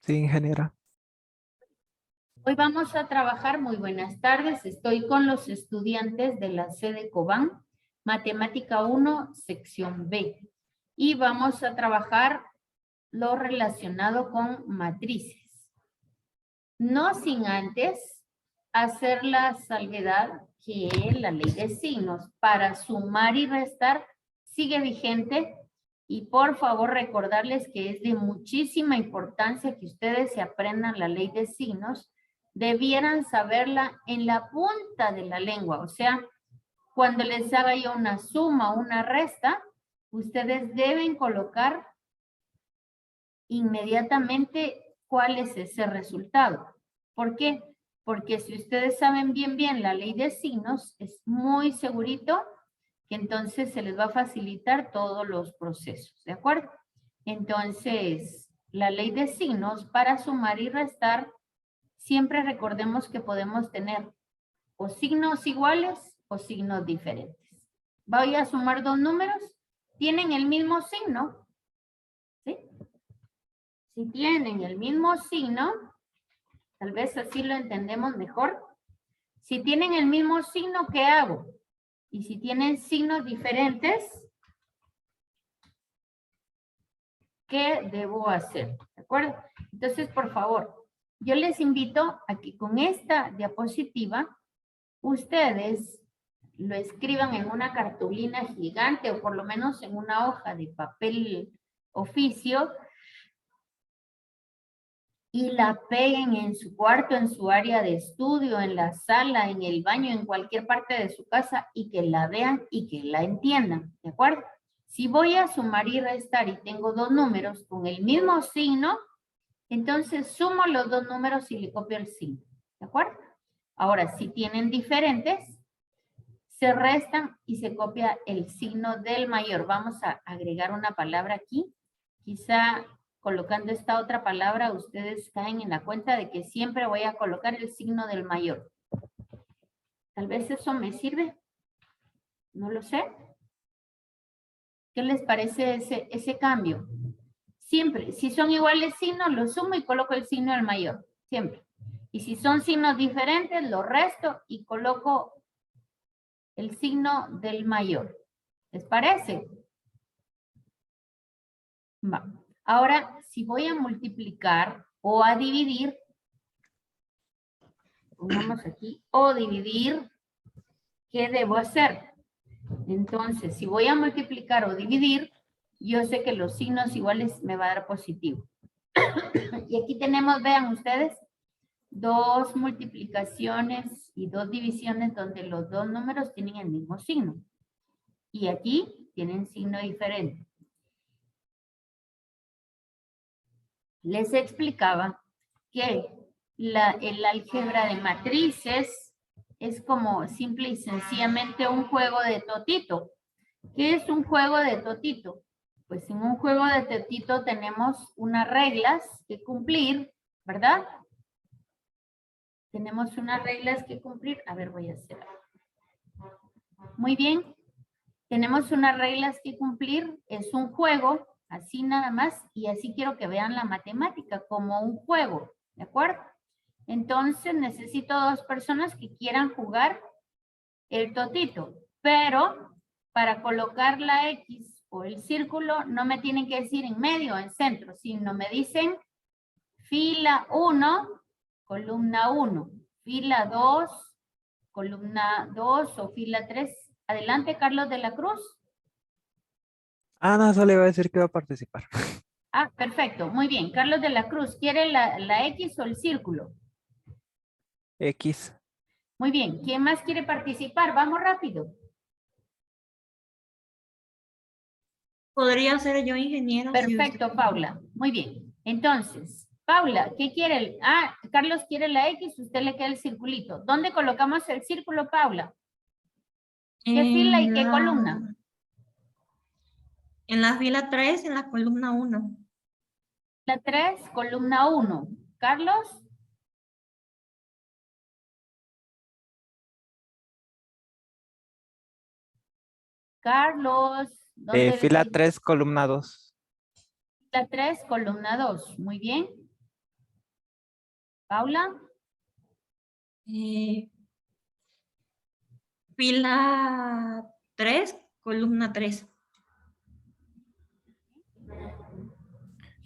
Sí, ingeniera. Hoy vamos a trabajar, muy buenas tardes, estoy con los estudiantes de la sede Cobán, Matemática 1, sección B. Y vamos a trabajar lo relacionado con matrices. No sin antes hacer la salvedad que la ley de signos para sumar y restar sigue vigente. Y por favor recordarles que es de muchísima importancia que ustedes se aprendan la ley de signos. Debieran saberla en la punta de la lengua, o sea, cuando les haga yo una suma o una resta, ustedes deben colocar inmediatamente cuál es ese resultado. ¿Por qué? Porque si ustedes saben bien la ley de signos, es muy segurito que entonces se les va a facilitar todos los procesos, ¿de acuerdo? Entonces, la ley de signos para sumar y restar, siempre recordemos que podemos tener o signos iguales o signos diferentes. Voy a sumar dos números, tienen el mismo signo, ¿sí? Si tienen el mismo signo, tal vez así lo entendemos mejor. Si tienen el mismo signo, ¿qué hago? Y si tienen signos diferentes, ¿qué debo hacer? ¿De acuerdo? Entonces, por favor, yo les invito a que con esta diapositiva, ustedes lo escriban en una cartulina gigante o por lo menos en una hoja de papel oficio y la peguen en su cuarto, en su área de estudio, en la sala, en el baño, en cualquier parte de su casa y que la vean y que la entiendan, ¿de acuerdo? Si voy a sumar y restar y tengo dos números con el mismo signo, entonces sumo los dos números y le copio el signo, ¿de acuerdo? Ahora, si tienen diferentes, se restan y se copia el signo del mayor. Vamos a agregar una palabra aquí. Quizá colocando esta otra palabra, ustedes caen en la cuenta de que siempre voy a colocar el signo del mayor. Tal vez eso me sirve. No lo sé. ¿Qué les parece ese cambio? Siempre, si son iguales signos, lo sumo y coloco el signo del mayor. Siempre. Y si son signos diferentes, lo resto y coloco el signo del mayor. ¿Les parece? Va. Ahora, si voy a multiplicar o a dividir, pongamos aquí, o dividir, ¿qué debo hacer? Entonces, si voy a multiplicar o dividir, yo sé que los signos iguales me va a dar positivo. Y aquí tenemos, vean ustedes, dos multiplicaciones y dos divisiones donde los dos números tienen el mismo signo. Y aquí tienen signo diferente. Les explicaba que el álgebra de matrices es como simple y sencillamente un juego de totito. ¿Qué es un juego de totito? Pues en un juego de totito tenemos unas reglas que cumplir, ¿verdad? Tenemos unas reglas que cumplir. A ver, voy a hacer algo. Muy bien. Tenemos unas reglas que cumplir. Es un juego, así nada más. Y así quiero que vean la matemática como un juego, ¿de acuerdo? Entonces necesito dos personas que quieran jugar el totito. Pero para colocar la X o el círculo no me tienen que decir en medio o en centro, sino me dicen fila 1, columna 1, fila 2, columna 2 o fila 3. Adelante, Carlos de la Cruz. Ah, no, solo iba a decir que iba a participar. Ah, perfecto, muy bien. Carlos de la Cruz, ¿quiere la X o el círculo? X. Muy bien, ¿quién más quiere participar? Vamos rápido. Podría ser yo, ingeniero. Perfecto, Si Paula. Muy bien. Entonces, Paula, ¿qué quiere? Carlos quiere la X, usted le queda el circulito. ¿Dónde colocamos el círculo, Paula? ¿Qué fila y qué columna? En la fila 3, en la columna 1. La 3, columna 1. Carlos. Carlos. ¿Dónde Fila ves? 3, columna 2. La 3, columna 2. Muy bien. Paula, Fila 3, columna 3.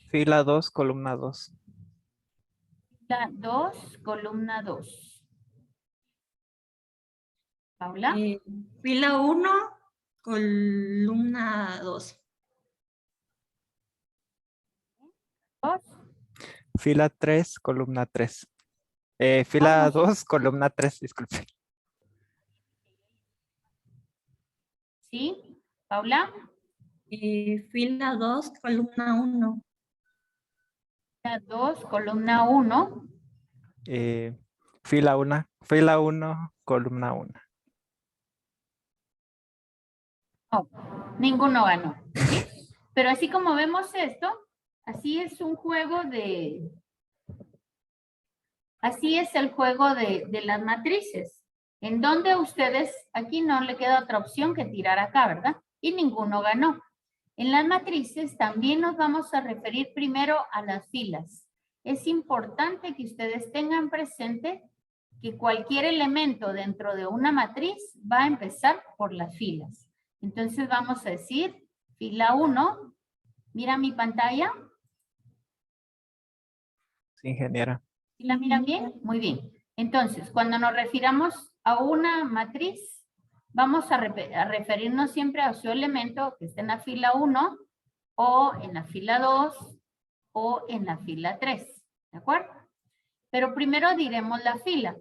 Fila 2, columna 2. fila 2, columna 2. Paula, Fila 1, columna 2. 2. Fila 3, columna 3. Fila Vamos. 2, columna 3, disculpe. ¿Sí? Paula, Fila 2, columna 1. fila 2, columna 1. Fila 1, columna 1. Oh, ninguno ganó. ¿Sí? Pero así como vemos esto, así es un juego de... Así es el juego de las matrices. En donde ustedes, aquí no le queda otra opción que tirar acá, ¿verdad? Y ninguno ganó. En las matrices también nos vamos a referir primero a las filas. Es importante que ustedes tengan presente que cualquier elemento dentro de una matriz va a empezar por las filas. Entonces vamos a decir fila 1. Mira mi pantalla. Sí, ingeniera. ¿Sí la miran bien? Muy bien. Entonces, cuando nos refiramos a una matriz, vamos a referirnos siempre a su elemento que está en la fila 1 o en la fila 2 o en la fila 3. ¿De acuerdo? Pero primero diremos la fila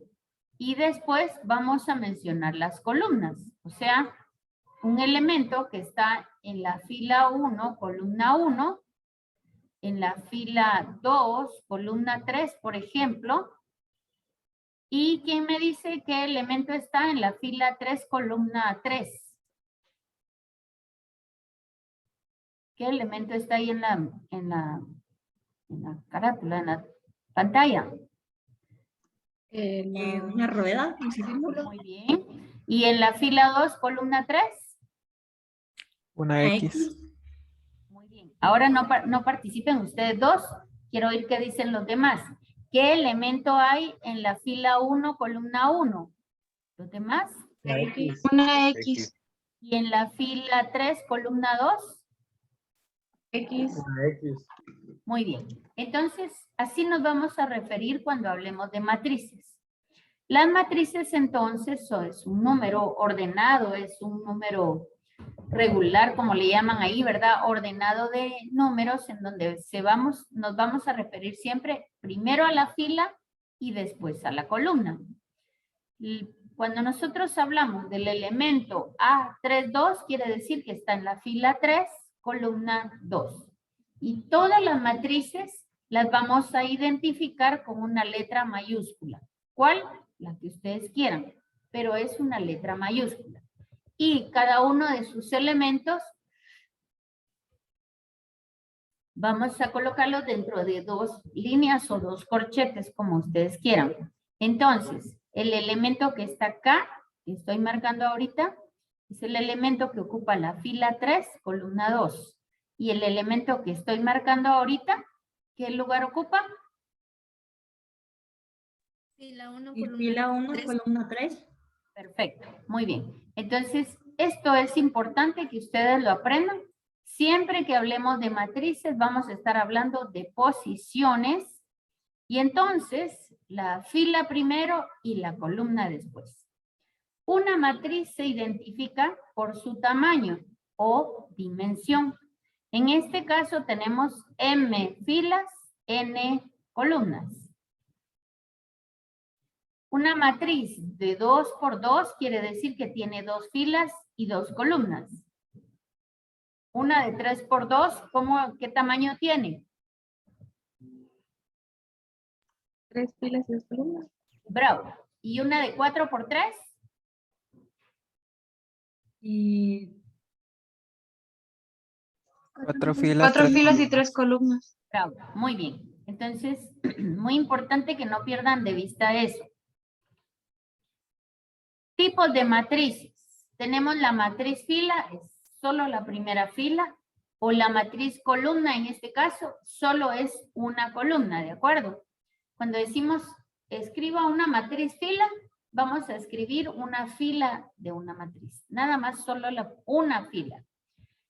y después vamos a mencionar las columnas. O sea, un elemento que está en la fila 1, columna 1, en la fila 2, columna 3, por ejemplo. ¿Y quién me dice qué elemento está en la fila 3, columna 3? ¿Qué elemento está ahí en la carátula, en la pantalla? Una rueda, un círculo. Muy bien. ¿Y en la fila 2, columna 3? Una X. Muy bien. Ahora no participen ustedes dos. Quiero oír qué dicen los demás. ¿Qué elemento hay en la fila 1, columna 1? ¿Los demás? Una X. Una X. ¿Y en la fila 3, columna 2? X. Una X. Muy bien. Entonces, así nos vamos a referir cuando hablemos de matrices. Las matrices, entonces, es un número ordenado, es un número regular, como le llaman ahí, ¿verdad? Ordenado de números en donde nos vamos a referir siempre primero a la fila y después a la columna. Cuando nosotros hablamos del elemento A32, quiere decir que está en la fila 3, columna 2. Y todas las matrices las vamos a identificar con una letra mayúscula. ¿Cuál? La que ustedes quieran, pero es una letra mayúscula. Y cada uno de sus elementos vamos a colocarlos dentro de dos líneas o dos corchetes, como ustedes quieran. Entonces, el elemento que está acá, que estoy marcando ahorita, es el elemento que ocupa la fila 3, columna 2. Y el elemento que estoy marcando ahorita, ¿qué lugar ocupa? Fila 1, Fila 1, columna 3. Perfecto, muy bien. Entonces, esto es importante que ustedes lo aprendan. Siempre que hablemos de matrices, vamos a estar hablando de posiciones. Y entonces, la fila primero y la columna después. Una matriz se identifica por su tamaño o dimensión. En este caso tenemos M filas, N columnas. Una matriz de 2 por 2 quiere decir que tiene 2 filas y 2 columnas. Una de 3 por 2, ¿qué tamaño tiene? 3 filas y 2 columnas. Bravo. ¿Y una de 4 por 3? Y 4 filas. 4 3 filas y columnas. 3 columnas. Bravo, muy bien. Entonces, muy importante que no pierdan de vista eso. Tipos de matrices. Tenemos la matriz fila, es solo la primera fila, o la matriz columna, en este caso, solo es una columna, ¿de acuerdo? Cuando decimos escriba una matriz fila, vamos a escribir una fila de una matriz. Nada más solo una fila.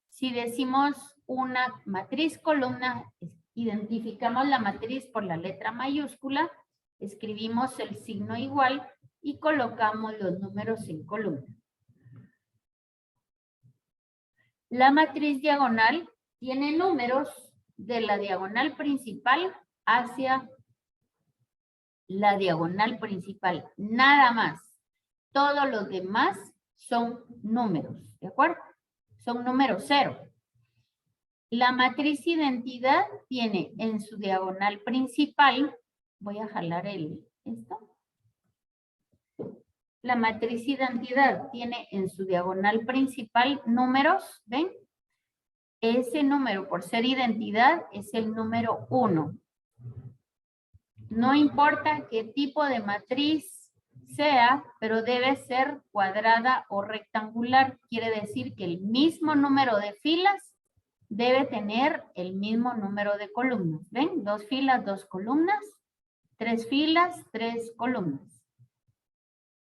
Si decimos una matriz columna, identificamos la matriz por la letra mayúscula, escribimos el signo igual y colocamos los números en columna. La matriz diagonal tiene números de la diagonal principal hacia la diagonal principal, nada más. Todos los demás son números, ¿de acuerdo? Son números 0. La matriz identidad tiene en su diagonal principal, voy a jalar esto. La matriz identidad tiene en su diagonal principal números, ¿ven? Ese número, por ser identidad, es el número 1. No importa qué tipo de matriz sea, pero debe ser cuadrada o rectangular. Quiere decir que el mismo número de filas debe tener el mismo número de columnas. ¿Ven? 2 filas, 2 columnas. 3 filas, 3 columnas.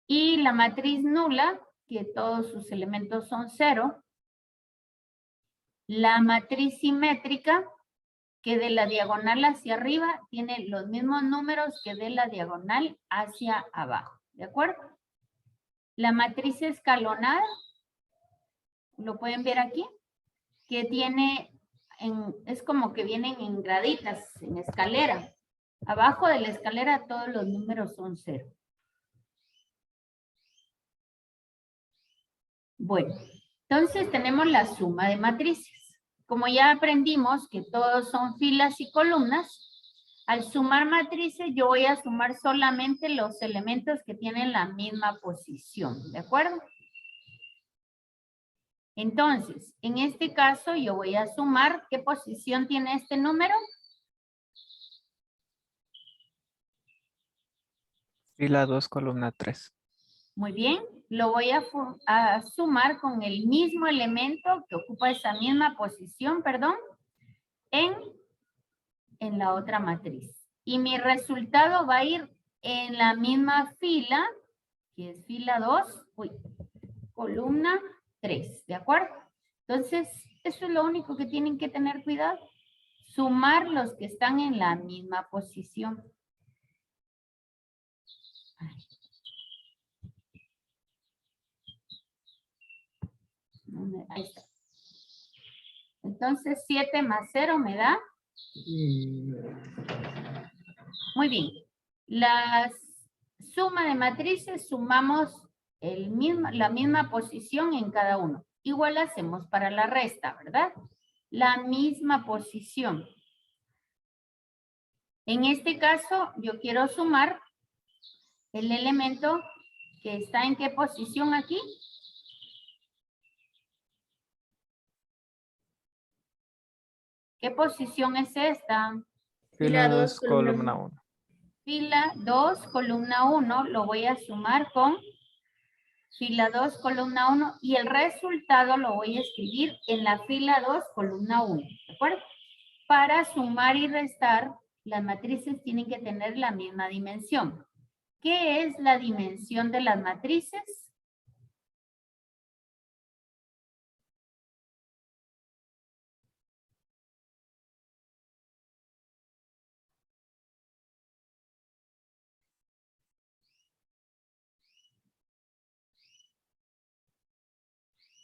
Y la matriz nula, que todos sus elementos son 0. La matriz simétrica, que de la diagonal hacia arriba tiene los mismos números que de la diagonal hacia abajo. ¿De acuerdo? La matriz escalonada, lo pueden ver aquí, que tiene, es como que vienen en graditas, en escalera. Abajo de la escalera todos los números son 0. Bueno, entonces tenemos la suma de matrices. Como ya aprendimos que todos son filas y columnas, al sumar matrices yo voy a sumar solamente los elementos que tienen la misma posición, ¿de acuerdo? Entonces, en este caso yo voy a sumar, ¿qué posición tiene este número? Fila 2, columna 3. Muy bien, lo voy a sumar con el mismo elemento que ocupa esa misma posición, perdón, en la otra matriz. Y mi resultado va a ir en la misma fila, que es fila 2, columna 3, ¿de acuerdo? Entonces, eso es lo único que tienen que tener cuidado. Sumar los que están en la misma posición. Ahí está. Entonces, 7 más 0 me da. Muy bien. La suma de matrices sumamos la misma posición en cada uno. Igual hacemos para la resta, ¿verdad? La misma posición. En este caso, yo quiero sumar el elemento que está en qué posición aquí. ¿Qué posición es esta? Fila 2, columna 1. Fila 2, columna 1, lo voy a sumar con fila 2, columna 1, y el resultado lo voy a escribir en la fila 2, columna 1, ¿de acuerdo? Para sumar y restar, las matrices tienen que tener la misma dimensión. ¿Qué es la dimensión de las matrices?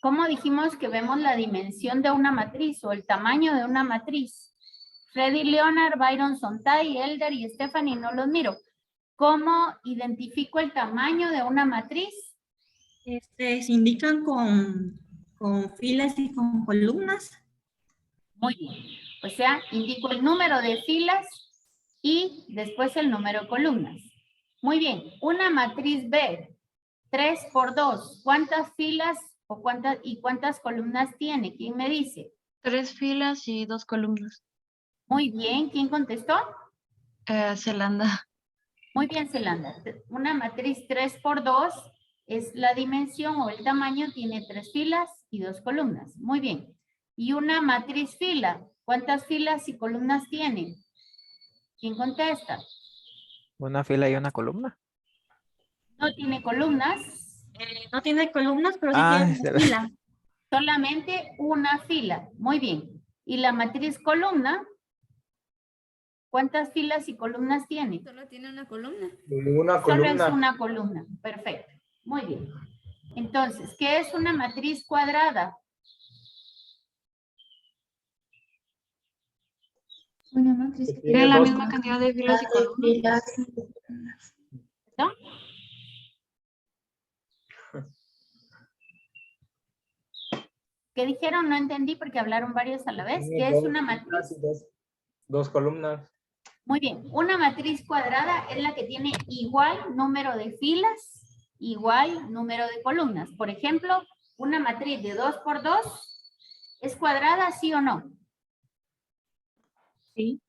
¿Cómo dijimos que vemos la dimensión de una matriz o el tamaño de una matriz? Freddy Leonard, Byron Sontay, Elder y Stephanie, no los miro. ¿Cómo identifico el tamaño de una matriz? Se indican con filas y con columnas. Muy bien. O sea, indico el número de filas y después el número de columnas. Muy bien. Una matriz B, 3 por 2. ¿Cuántas filas o cuántas columnas tiene? ¿Quién me dice? 3 filas y 2 columnas. Muy bien. ¿Quién contestó? Zelanda. Muy bien, Zelanda. Una matriz 3 por 2 es la dimensión o el tamaño, tiene 3 filas y 2 columnas. Muy bien. Y una matriz fila, ¿cuántas filas y columnas tiene? ¿Quién contesta? Una fila y una columna. No tiene columnas, No tiene columnas, pero sí Ah, tiene se una ve. fila. solamente una fila. Muy bien. ¿Y la matriz columna? ¿Cuántas filas y columnas tiene? Solo tiene una columna. Una Solo es columna. una columna. Perfecto. Muy bien. Entonces, ¿qué es una matriz cuadrada? Una matriz que Tiene la dos- misma cantidad de filas y columnas. ¿No? ¿Qué dijeron? No entendí porque hablaron varios a la vez. tiene ¿Qué es dos una filas matriz? y dos columnas. Muy bien. Una matriz cuadrada es la que tiene igual número de filas, igual número de columnas. Por ejemplo, una matriz de 2 por 2 es cuadrada, ¿sí o no? Sí.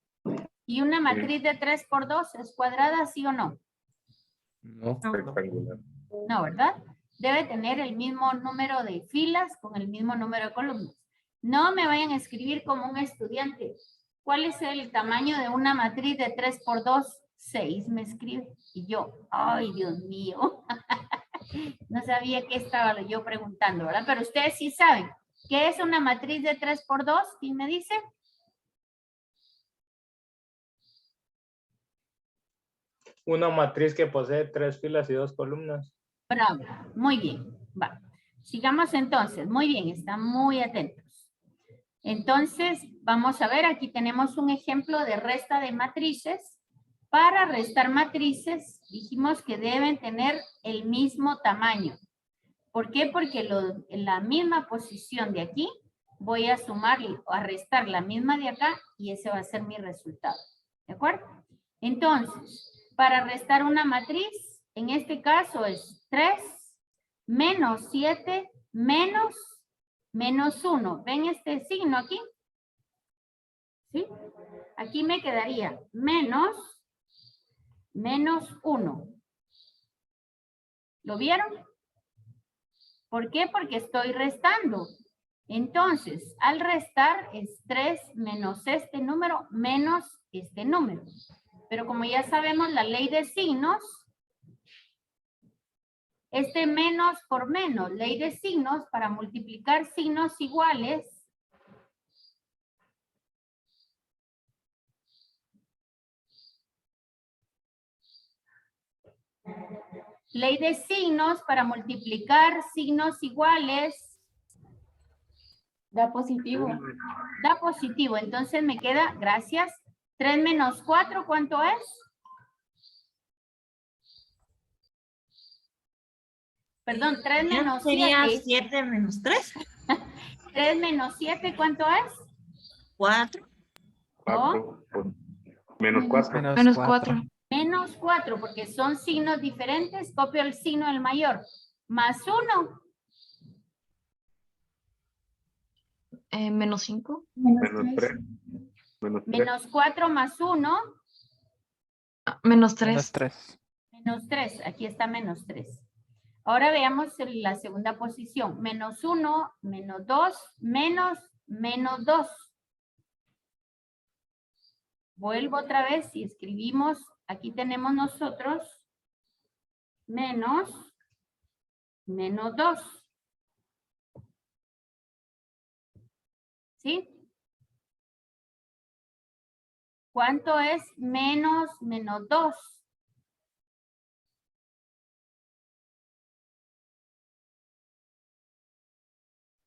Y una matriz de 3 por 2 es cuadrada, ¿sí o no? No, No. rectangular. No, ¿verdad? Debe tener el mismo número de filas con el mismo número de columnas. No me vayan a escribir como un estudiante. ¿Cuál es el tamaño de una matriz de 3 por 2? 6 me escribe. Y yo, ay, Dios mío. No sabía qué estaba yo preguntando, ¿verdad? Pero ustedes sí saben. ¿Qué es una matriz de 3 por 2? ¿Quién me dice? Una matriz que posee 3 filas y 2 columnas. Bravo, muy bien. Va. Sigamos entonces. Muy bien, están muy atentos. Entonces, vamos a ver, aquí tenemos un ejemplo de resta de matrices. Para restar matrices, dijimos que deben tener el mismo tamaño. ¿Por qué? Porque en la misma posición de aquí, voy a sumar o a restar la misma de acá y ese va a ser mi resultado. ¿De acuerdo? Entonces, para restar una matriz, en este caso es 3 menos 7 menos 1. ¿Ven este signo aquí? ¿Sí? Aquí me quedaría menos 1. ¿Lo vieron? ¿Por qué? Porque estoy restando. Entonces, al restar es 3 menos este número menos este número. Pero como ya sabemos la ley de signos, este menos por menos, ley de signos, para multiplicar signos iguales, ley de signos para multiplicar signos iguales. Da positivo. Da positivo. Entonces me queda, gracias, 3 menos 4, ¿cuánto es? Perdón, 3 Ya menos sería 7. 7 menos 3. 3 menos 7, ¿cuánto es? 4. ¿No? Menos 4. Menos 4. Menos 4, porque son signos diferentes. Copio el signo del mayor. Más 1. Menos 5. Menos 3. Menos 4 más 1. Menos Menos 3. 3. Menos 3. Aquí está menos 3. Ahora veamos la segunda posición. Menos 1, menos 2, menos 2. Vuelvo otra vez y escribimos, aquí tenemos nosotros menos 2. ¿Sí? ¿Cuánto es menos 2?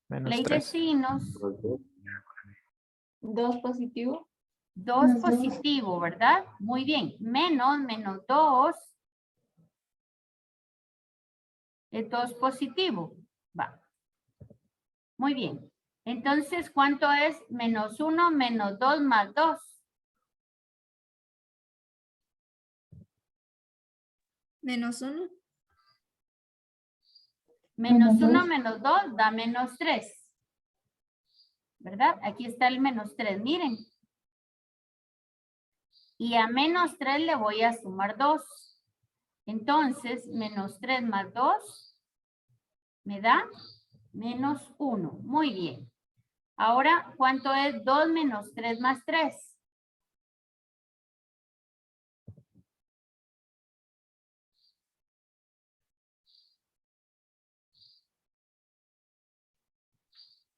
Menos Ley de 3. signos, 2 positivo. 2 Menos dos. positivo, ¿verdad? Muy bien. Menos 2 es 2 positivo. Va. Muy bien. Entonces, ¿cuánto es menos 1 menos 2 más 2? Menos 1. Menos Menos 1 dos. menos 2 da menos 3. ¿Verdad? Aquí está el menos 3, miren. Y a menos 3 le voy a sumar 2. Entonces, menos 3 más 2 me da menos 1. Muy bien. Ahora, ¿cuánto es 2 menos 3 más 3?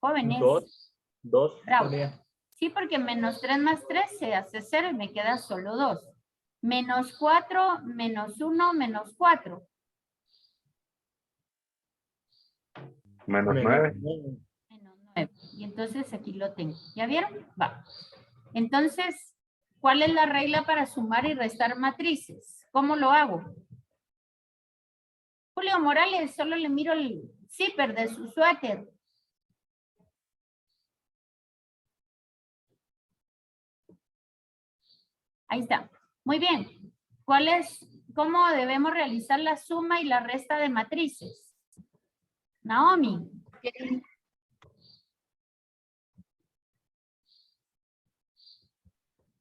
Jóvenes. 2 Bravo. sería. Sí, porque menos 3 más 3 se hace 0 y me queda solo 2. Menos 4, menos 1, menos 4. Menos Menos 9. 9. Menos 9. Y entonces aquí lo tengo. ¿Ya vieron? Va. Entonces, ¿cuál es la regla para sumar y restar matrices? ¿Cómo lo hago? Julio Morales, solo le miro el zipper de su suéter. Ahí está. Muy bien. ¿Cómo debemos realizar la suma y la resta de matrices? Naomi.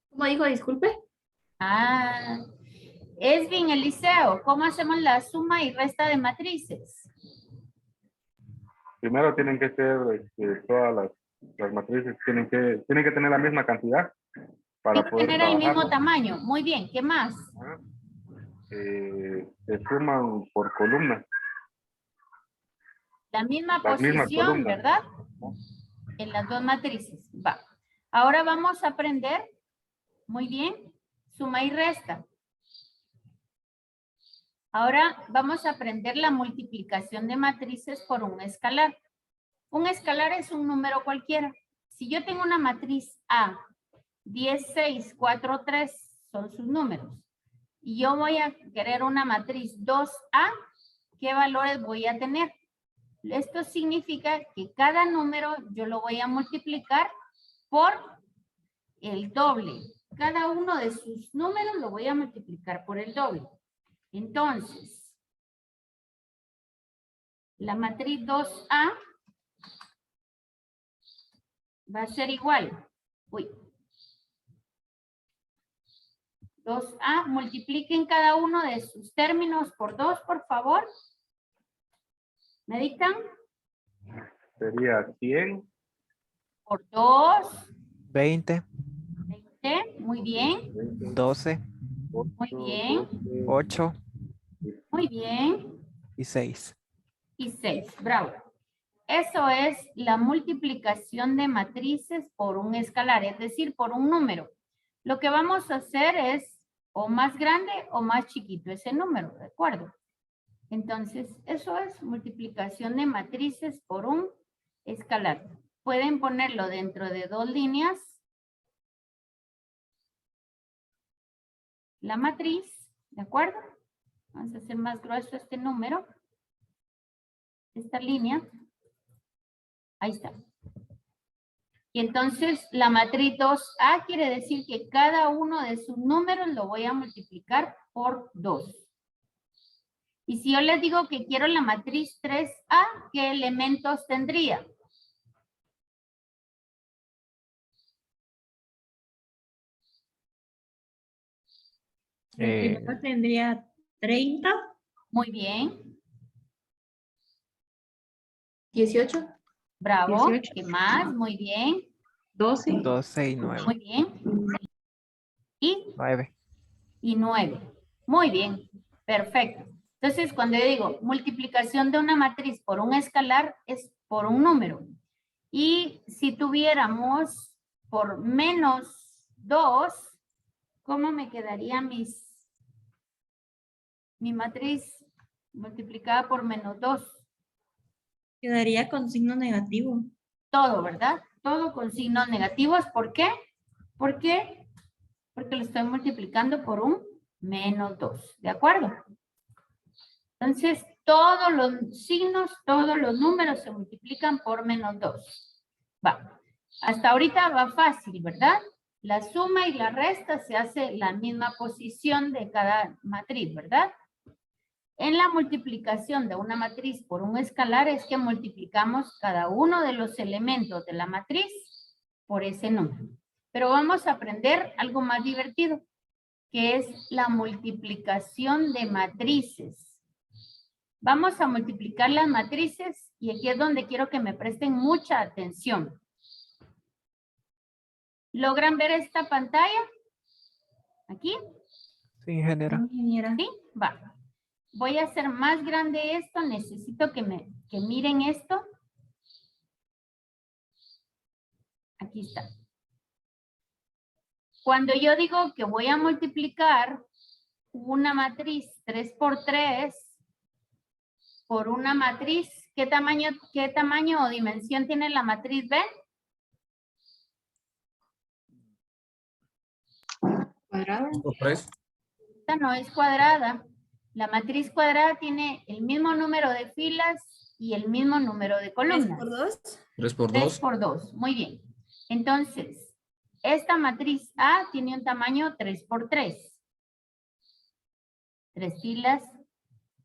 ¿Cómo dijo? Disculpe. Esvin, Eliseo, ¿cómo hacemos la suma y resta de matrices? Primero tienen que ser todas las matrices, tienen que tener la misma cantidad para Tiene que poder tener el mismo trabajarlo. tamaño. Muy bien, ¿qué más? Ajá. Se suman por columna, La misma las mismas posición, columnas. ¿verdad? En las dos matrices. Va. Ahora vamos a aprender, muy bien, suma y resta. Ahora vamos a aprender la multiplicación de matrices por un escalar. Un escalar es un número cualquiera. Si yo tengo una matriz A, 10, 6, 4, 3 son sus números. Y yo voy a querer una matriz 2A, ¿qué valores voy a tener? Esto significa que cada número yo lo voy a multiplicar por el doble. Cada uno de sus números lo voy a multiplicar por el doble. Entonces, la matriz 2A va a ser igual. 2A, multipliquen cada uno de sus términos por 2, por favor. ¿Me dictan? Sería 100, Por 2, 20, 20, muy bien, 12, muy bien, 8 muy bien. y 6. Y 6, bravo. Eso es la multiplicación de matrices por un escalar, es decir, por un número. Lo que vamos a hacer es o más grande o más chiquito ese número, ¿de acuerdo? Entonces, eso es multiplicación de matrices por un escalar. Pueden ponerlo dentro de dos líneas. La matriz, ¿de acuerdo? Vamos a hacer más grueso este número. Esta línea. Ahí está. Y entonces la matriz 2A quiere decir que cada uno de sus números lo voy a multiplicar por 2. Y si yo les digo que quiero la matriz 3A, ¿qué elementos tendría? El primero tendría 30. Muy bien. 18. Bravo. 18. ¿Qué más? Muy bien. 12. 12 y 9. Muy bien. Y 9. 9. Muy bien. Perfecto. Entonces, cuando yo digo multiplicación de una matriz por un escalar, es por un número. Y si tuviéramos por menos 2, ¿cómo me quedaría mi matriz multiplicada por menos 2? Quedaría con signo negativo. Todo, ¿verdad? Todo con signos negativos. ¿Por qué? ¿Por qué? Porque lo estoy multiplicando por un menos 2. ¿De acuerdo? Entonces, todos los signos, todos los números se multiplican por menos 2. Va. Hasta ahorita va fácil, ¿verdad? La suma y la resta se hace la misma posición de cada matriz, ¿verdad? En la multiplicación de una matriz por un escalar es que multiplicamos cada uno de los elementos de la matriz por ese número. Pero vamos a aprender algo más divertido, que es la multiplicación de matrices. Vamos a multiplicar las matrices y aquí es donde quiero que me presten mucha atención. ¿Logran ver esta pantalla? ¿Aquí? Sí, ingeniera. Ingeniera. ¿Sí? Va. Voy a hacer más grande esto. Necesito que miren esto. Aquí está. Cuando yo digo que voy a multiplicar una matriz 3 por 3 por una matriz, ¿qué tamaño o dimensión tiene la matriz B? Cuadrada. Por 3. Esta no es cuadrada. La matriz cuadrada tiene el mismo número de filas y el mismo número de 3 columnas. por 2. 3 por 3 2. por 2. Muy bien. Entonces, esta matriz A tiene un tamaño 3 por 3. 3 filas,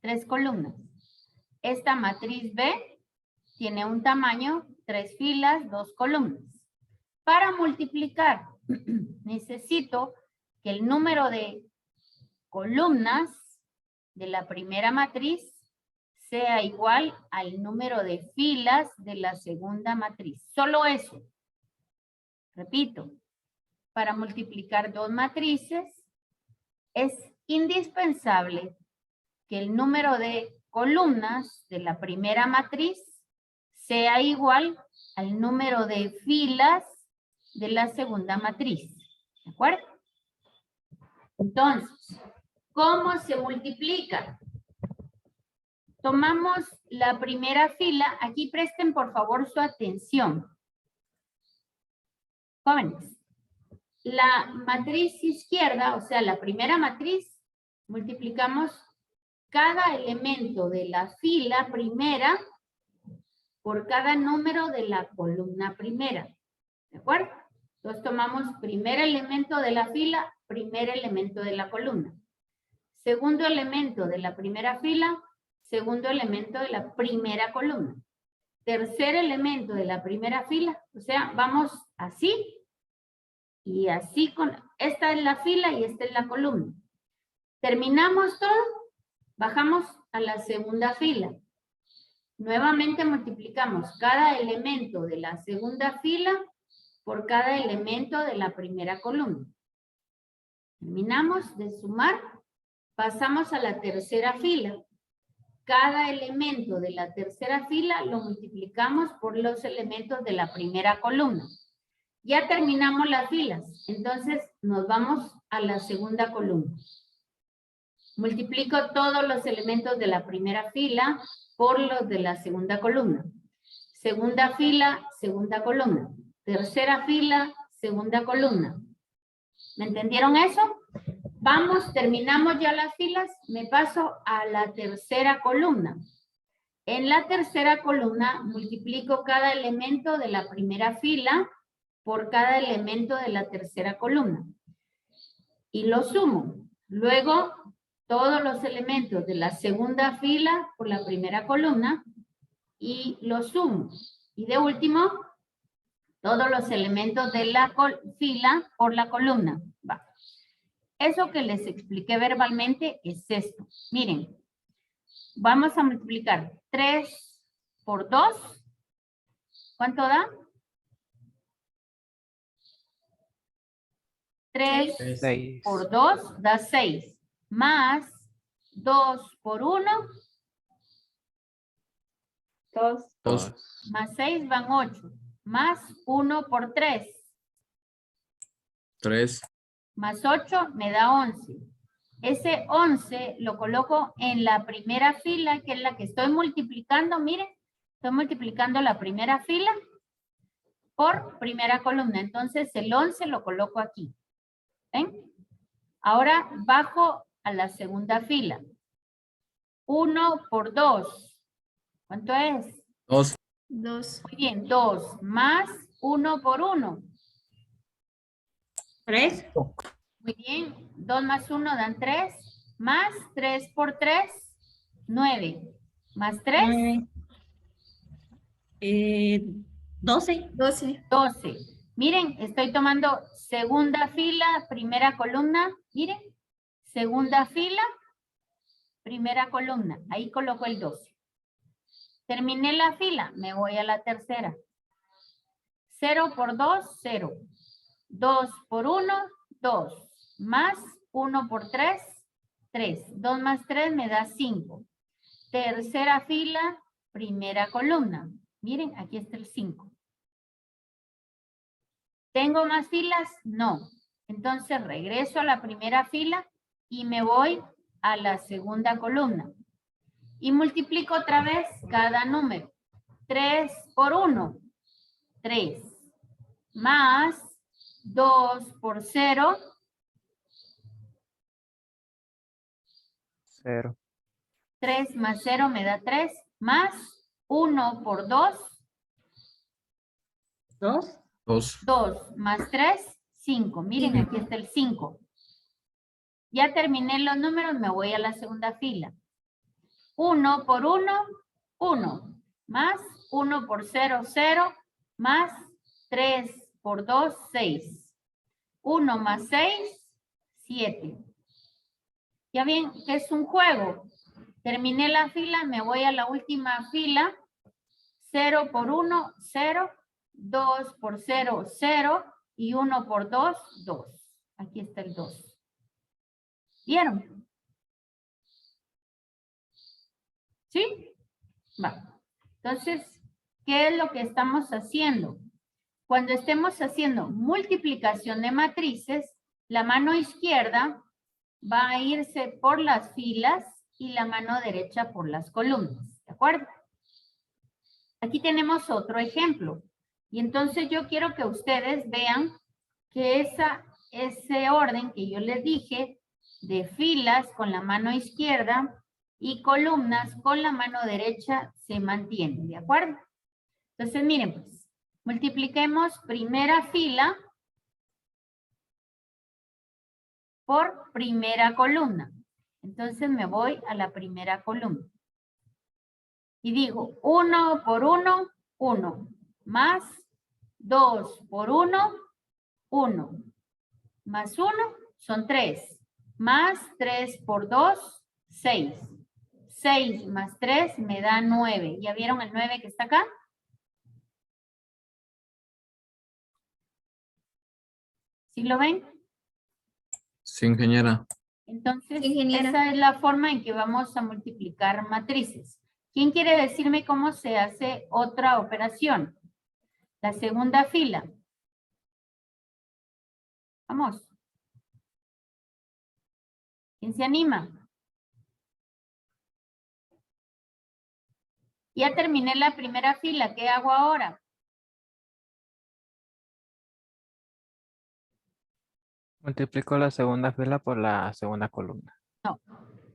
3 columnas. Esta matriz B tiene un tamaño 3 filas, 2 columnas. Para multiplicar, necesito que el número de columnas de la primera matriz sea igual al número de filas de la segunda matriz. Solo eso. Repito, para multiplicar dos matrices es indispensable que el número de columnas de la primera matriz sea igual al número de filas de la segunda matriz. ¿De acuerdo? Entonces, ¿cómo se multiplica? Tomamos la primera fila. Aquí presten por favor su atención. Jóvenes, la matriz izquierda, o sea, la primera matriz, multiplicamos cada elemento de la fila primera por cada número de la columna primera. ¿De acuerdo? Entonces tomamos primer elemento de la fila, primer elemento de la columna. Segundo elemento de la primera fila, segundo elemento de la primera columna. Tercer elemento de la primera fila, o sea, vamos así y así con, esta es la fila y esta es la columna. Terminamos todo, bajamos a la segunda fila. Nuevamente multiplicamos cada elemento de la segunda fila por cada elemento de la primera columna. Terminamos de sumar, pasamos a la tercera fila. Cada elemento de la tercera fila lo multiplicamos por los elementos de la primera columna. Ya terminamos las filas, entonces nos vamos a la segunda columna. Multiplico todos los elementos de la primera fila por los de la segunda columna. Segunda fila, segunda columna. Tercera fila, segunda columna. ¿Me entendieron eso? Vamos, terminamos ya las filas, me paso a la tercera columna. En la tercera columna multiplico cada elemento de la primera fila por cada elemento de la tercera columna. Y lo sumo. Luego, todos los elementos de la segunda fila por la primera columna y lo sumo. Y de último, todos los elementos de la fila por la columna. Va. Eso que les expliqué verbalmente es esto. Miren, vamos a multiplicar 3 por 2. ¿Cuánto da? 3 6. por 2 da 6. Más 2 por 1. 2. 2. Más 6 van 8. Más 1 por 3. 3. Más 8 me da 11. Ese 11 lo coloco en la primera fila, que es la que estoy multiplicando. Miren, estoy multiplicando la primera fila por primera columna. Entonces el 11 lo coloco aquí. ¿Ven? Ahora bajo a la segunda fila. 1 por 2. ¿Cuánto es? 2. 2. Muy bien, 2 más 1 por 1. 3. Muy bien, 2 más 1 dan 3, más 3 por 3, 9, más 3, 12. 12. 12. Miren, estoy tomando segunda fila, primera columna, miren, segunda fila, primera columna, ahí coloco el 12. Terminé la fila, me voy a la tercera. 0 por 2, 0. 2 por 1, 2. Más 1 por 3, 3. 2 más 3 me da 5. Tercera fila, primera columna. Miren, aquí está el 5. ¿Tengo más filas? No. Entonces regreso a la primera fila y me voy a la segunda columna. Y multiplico otra vez cada número. 3 por 1, 3. Más 2 por 0, 0. 3 más 0 me da 3, más 1 por 2, 2. 2. 2 más 3, 5. Miren, aquí está el 5. Ya terminé los números, me voy a la segunda fila. 1 por 1, 1. Más 1 por 0, 0. Más 3 por 2, 6. 1 más 6, 7. Ya bien, es un juego. Terminé la fila, me voy a la última fila. 0 por 1, 0. 2 por 0, 0. Y 1 por 2, 2. Aquí está el 2. ¿Vieron? ¿Sí? Va. Entonces, ¿qué es lo que estamos haciendo? Cuando estemos haciendo multiplicación de matrices, la mano izquierda va a irse por las filas y la mano derecha por las columnas. ¿De acuerdo? Aquí tenemos otro ejemplo. Y entonces yo quiero que ustedes vean que ese orden que yo les dije de filas con la mano izquierda y columnas con la mano derecha se mantiene. ¿De acuerdo? Entonces miren pues, multipliquemos primera fila por primera columna. Entonces me voy a la primera columna. Y digo 1 por 1, 1. Más 2 por 1, 1. Más 1 son 3. Más 3 por 2, 6. 6 más 3 me da 9. ¿Ya vieron el 9 que está acá? ¿Sí lo ven? Sí, ingeniera. Entonces, Sí, ingeniera. esa es la forma en que vamos a multiplicar matrices. ¿Quién quiere decirme cómo se hace otra operación? La segunda fila. Vamos. ¿Quién se anima? Ya terminé la primera fila. ¿Qué hago ahora? Multiplico la segunda fila por la segunda columna. No.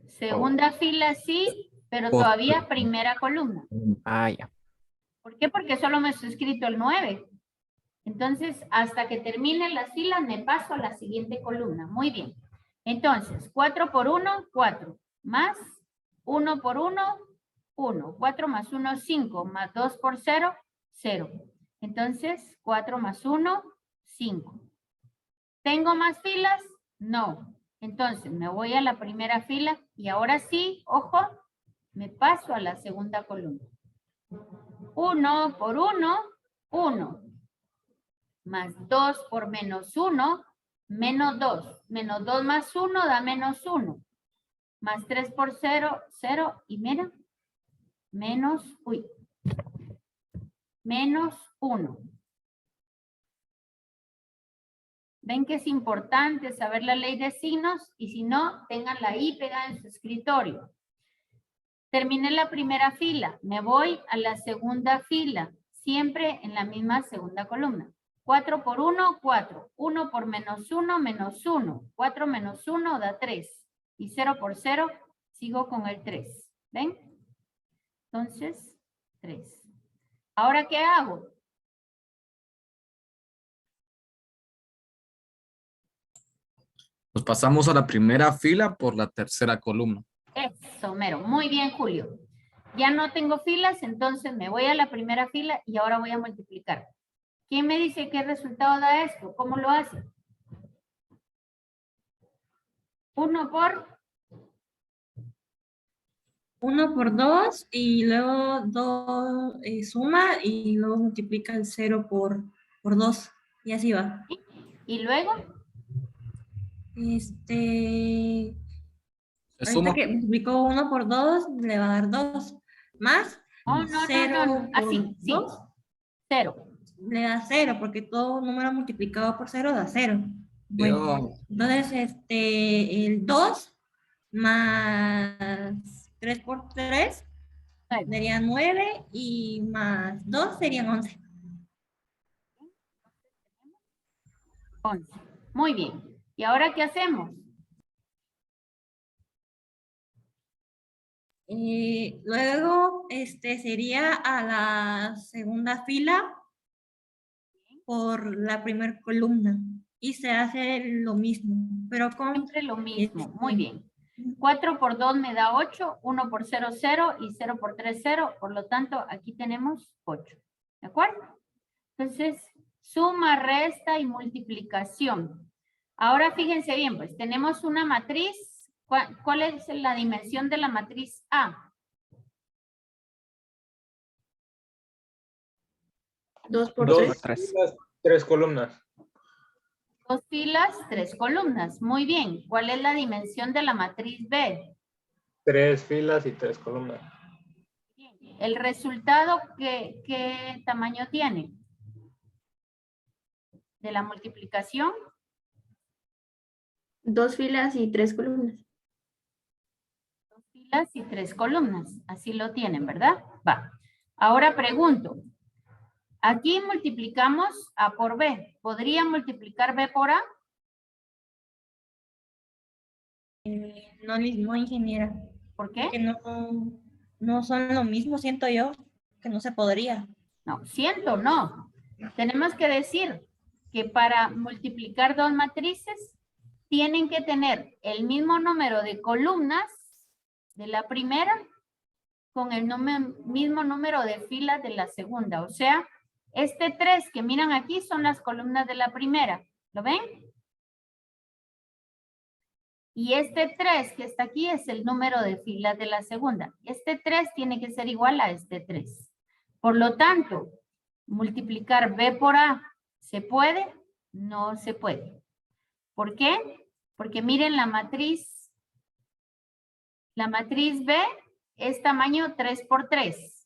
Segunda fila sí, pero Por- todavía primera columna. Ah, ya. ¿Por qué? Porque solo me está escrito el 9. Entonces, hasta que termine las filas, me paso a la siguiente columna. Muy bien. Entonces, 4 por 1, 4. Más 1 por 1, 1. 4 más 1, 5. Más 2 por 0, 0. Entonces, 4 más 1, 5. ¿Tengo más filas? No. Entonces, me voy a la primera fila y ahora sí, ojo, me paso a la segunda columna. 1 por 1, 1. Más 2 por menos 1, menos 2. Menos 2 más 1 da menos 1. Más 3 por 0, 0. Y mira, menos 1. Ven que es importante saber la ley de signos y si no, tenganla ahí pegada en su escritorio. Terminé la primera fila, me voy a la segunda fila, siempre en la misma segunda columna. 4 por 1, 4. 1 por menos 1, menos 1. 4 menos 1 da 3. Y 0 por 0, sigo con el 3. ¿Ven? Entonces, 3. ¿Ahora qué hago? Nos pasamos a la primera fila por la tercera columna. Eso, mero. Muy bien, Julio. Ya no tengo filas, entonces me voy a la primera fila y ahora voy a multiplicar. ¿Quién me dice qué resultado da esto? ¿Cómo lo hace? 1 por 1 por 2 y luego 2 suma y luego multiplica el 0 por 2 y así va. y luego Se Ahorita suma. que multiplicó 1 por 2 le va a dar 2 más Oh, no, 0 no. Así, por sí. 2. 0. le da 0, porque todo número multiplicado por 0 da 0. Bueno, entonces el 2 más 3 por 3 serían 9 y más 2 serían 11. 11. Muy bien. ¿Y ahora qué hacemos? Luego sería a la segunda fila por la primera columna y se hace lo mismo, pero con Siempre lo mismo. Muy bien. 4 por 2 me da 8, 1 por 0, 0 y 0 por 3, 0. Por lo tanto, aquí tenemos 8. ¿De acuerdo? Entonces, suma, resta y multiplicación. Ahora fíjense bien, pues tenemos una matriz. ¿Cuál es la dimensión de la matriz A? 2 por 2 3. filas, 3 columnas. 2 filas, 3 columnas. Muy bien. ¿Cuál es la dimensión de la matriz B? 3 filas y 3 columnas. Bien. ¿El resultado qué tamaño tiene? ¿De la multiplicación? 2 filas y 3 columnas. 2 filas y 3 columnas. Así lo tienen, ¿verdad? Va. Ahora pregunto. Aquí multiplicamos A por B. ¿Podría multiplicar B por A? no, ingeniera, ¿Por qué? que no son lo mismo, siento yo, que no se podría. No, siento, no. Tenemos que decir que para multiplicar dos matrices tienen que tener el mismo número de columnas de la primera con el mismo número de filas de la segunda. O sea, este 3 que miran aquí son las columnas de la primera. ¿Lo ven? Y este 3 que está aquí es el número de filas de la segunda. Este 3 tiene que ser igual a este 3. Por lo tanto, multiplicar B por A, ¿se puede? No se puede. ¿Por qué? Porque miren la matriz B es tamaño 3 por 3.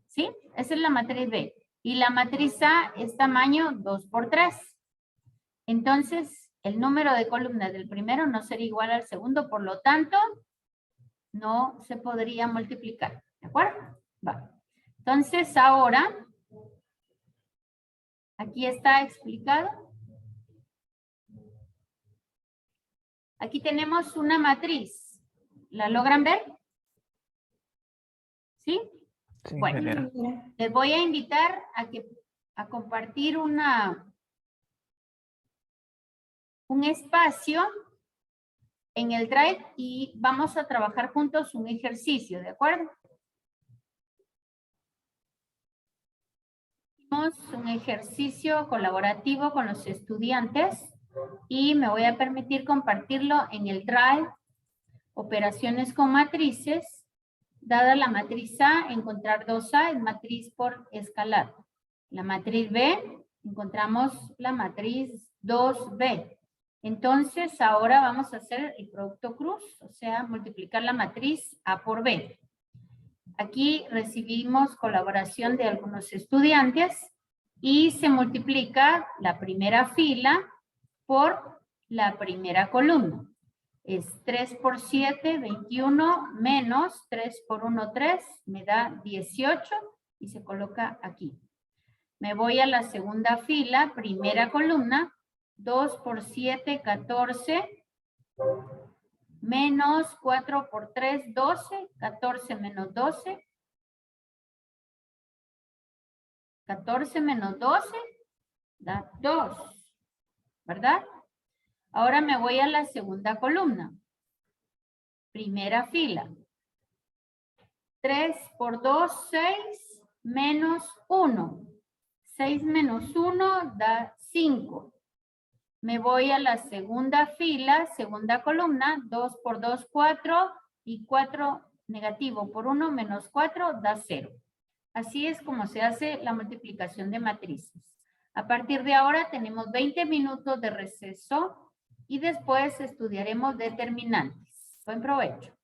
¿Sí? Esa es la matriz B. Y la matriz A es tamaño 2 por 3. Entonces, el número de columnas del primero no sería igual al segundo, por lo tanto, no se podría multiplicar. ¿De acuerdo? Va. Entonces, ahora, aquí está explicado. Aquí tenemos una matriz. ¿La logran ver? ¿Sí? Sí, Bueno, ingeniera. les voy a invitar a compartir un espacio en el Drive y vamos a trabajar juntos un ejercicio, ¿de acuerdo? Hicimos un ejercicio colaborativo con los estudiantes y me voy a permitir compartirlo en el Drive, operaciones con matrices. Dada la matriz A, encontrar 2A es matriz por escalar. La matriz B, encontramos la matriz 2B. Entonces, ahora vamos a hacer el producto cruz, o sea, multiplicar la matriz A por B. Aquí recibimos colaboración de algunos estudiantes y se multiplica la primera fila por la primera columna. Es 3 por 7, 21, menos 3 por 1, 3, me da 18 y se coloca aquí. Me voy a la segunda fila, primera columna, 2 por 7, 14, menos 4 por 3, 12, 14 menos 12, 14 menos 12, da 2, ¿verdad? Ahora me voy a la segunda columna. Primera fila. 3 por 2, 6, menos 1. 6 menos 1 da 5. Me voy a la segunda fila, segunda columna. 2 por 2, 4. Y 4 negativo por 1 menos 4 da 0. Así es como se hace la multiplicación de matrices. A partir de ahora tenemos 20 minutos de receso y después estudiaremos determinantes. Buen provecho.